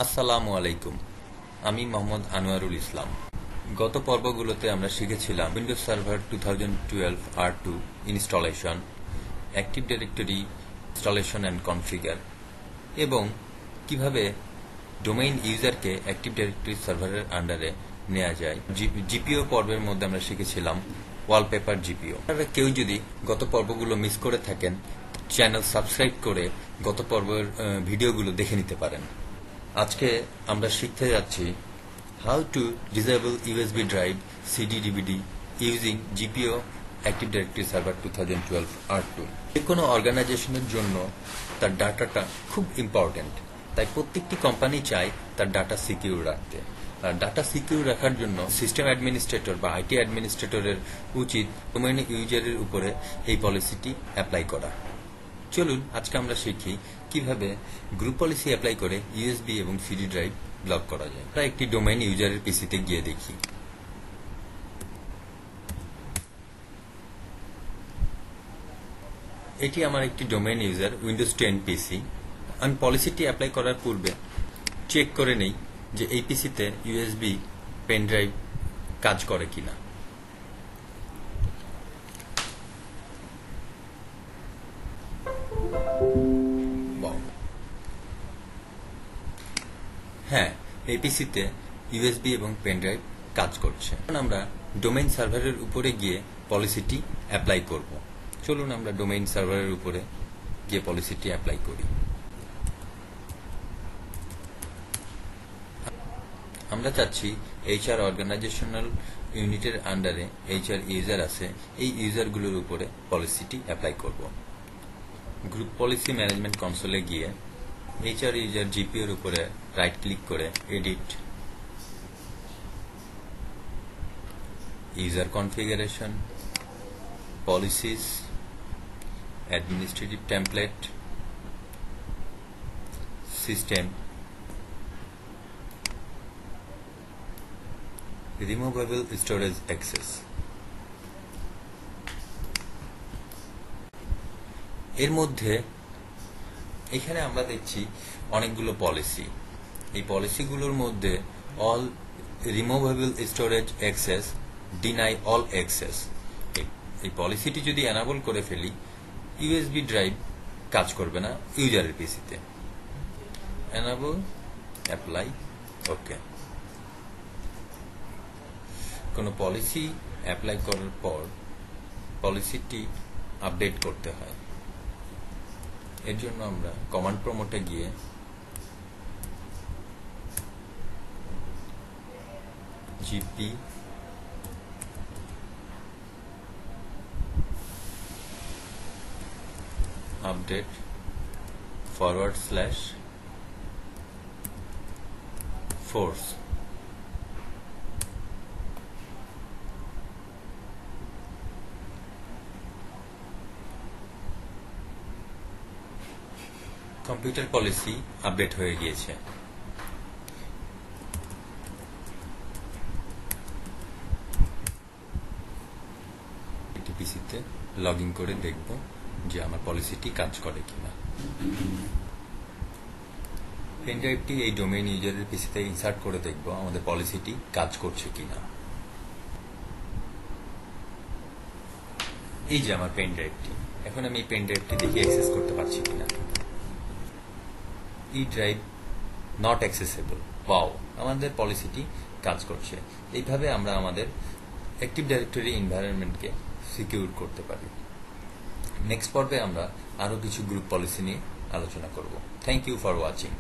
আসসালামু আলাইকুম। আমি মোহাম্মদ আনোয়ারুল ইসলাম। গত পর্বগুলোতে আমরা শিখেছিলাম Windows server 2012 R2 installation, active directory installation and configure এবং কিভাবে ডোমেইন ইউজারকে অ্যাক্টিভ ডিরেক্টরি সার্ভারের আন্ডারে নেওয়া যায়। জিপিও পর্বের মধ্যে আমরা শিখেছিলাম ওয়ালপেপার জিপিও। কেউ যদি গত পর্বগুলো মিস করে থাকেন, চ্যানেল সাবস্ক্রাইব করে গত পর্বের ভিডিওগুলো দেখে নিতে পারেন। আজকে আমরা শিখতে যাচ্ছি how to disable USB drive CD DVD using GPO active directory server 2012 R2। যে কোনো অর্গানাইজেশনের জন্য তার ডাটাটা খুব ইম্পর্টেন্ট, তাই প্রত্যেকটি কোম্পানি চায় তার ডাটা সিকিউর রাখতে। আর ডাটা সিকিউর রাখার জন্য সিস্টেম অ্যাডমিনিস্ট্রেটর বা আইটি অ্যাডমিনিস্ট্রেটরের উচিত ডোমেইন ইউজারের উপরে এই পলিসিটি অ্যাপ্লাই করা। চলুন আজকে আমরা শিখি কিভাবে গ্রুপ পলিসি অ্যাপ্লাই করে ইউএসবি এবং সিডি ড্রাইভ ব্লক করা যায়। আমরা একটি ডোমেইন ইউজারের পিসিতে গিয়ে দেখি। এটি আমার একটি ডোমেইন ইউজার উইন্ডোজ 10 পিসি। আমি পলিসিটি অ্যাপ্লাই করার পূর্বে চেক করে নেই যে এই পিসিতে ইউএসবি পেন ড্রাইভ কাজ করে কিনা। হ্যাঁ, এই পিসিতে ইউএসবি এবং পেন ড্রাইভ কাজ করছে। এখন আমরা ডোমেইন সার্ভারের উপরে গিয়ে পলিসিটি অ্যাপ্লাই করব। চলুন আমরা ডোমেইন সার্ভারের উপরে গিয়ে পলিসিটি অ্যাপ্লাই করি। আমরা চাচ্ছি এইচআর অর্গানাইজেশনাল ইউনিটের আন্ডারে এইচআর ইউজার আছে, এই ইউজারগুলোর উপরে পলিসিটি অ্যাপ্লাই করব। গ্রুপ পলিসি ম্যানেজমেন্ট কনসোলে গিয়ে এইচআর ইউজার জিপিওর উপরে রাইট ক্লিক করে edit, user configuration, policies, administrative template, system, removable storage access. এর মধ্যে এখানে আমরা দেখছি অনেকগুলো পলিসি। এই পলিসিগুলোর মধ্যে all removable storage access, deny all access, এই পলিসিটি যদি এনাবল করে ফেলি ইউএসবি ড্রাইভ কাজ করবে না ইউজারের পিসিতে। এনাবল, অ্যাপ্লাই, ওকে। কোনো পলিসি অ্যাপ্লাই করার পর পলিসিটি আপডেট করতে হয়। এর জন্য আমরা কমান্ড প্রম্পটে গিয়ে GP update /force computer policy update হয়ে গিয়েছে। একটি পিসিতে লগ ইন করে দেখব যে আমার পলিসিটি কাজ করে কিনা। পেন ড্রাইভটি এই ডোমেইন ইউজারের পিসিতে ইনসার্ট করে দেখব আমাদের পলিসিটি কাজ করছে কিনা। এই যে আমার পেন ড্রাইভটি, এখন আমি এই পেন ড্রাইভটি দেখে অ্যাক্সেস করতে পারছি কিনা। ই ড্রাইভ নট অ্যাক্সেসেবল। ওয়াও, আমাদের পলিসিটি কাজ করছে। এইভাবে আমরা আমাদের অ্যাক্টিভ ডাইরেক্টরি এনভায়রনমেন্টকে সিকিউর করতে পারি। নেক্সট পর্বে আমরা আরও কিছু গ্রুপ পলিসি নিয়ে আলোচনা করব। Thank you for watching.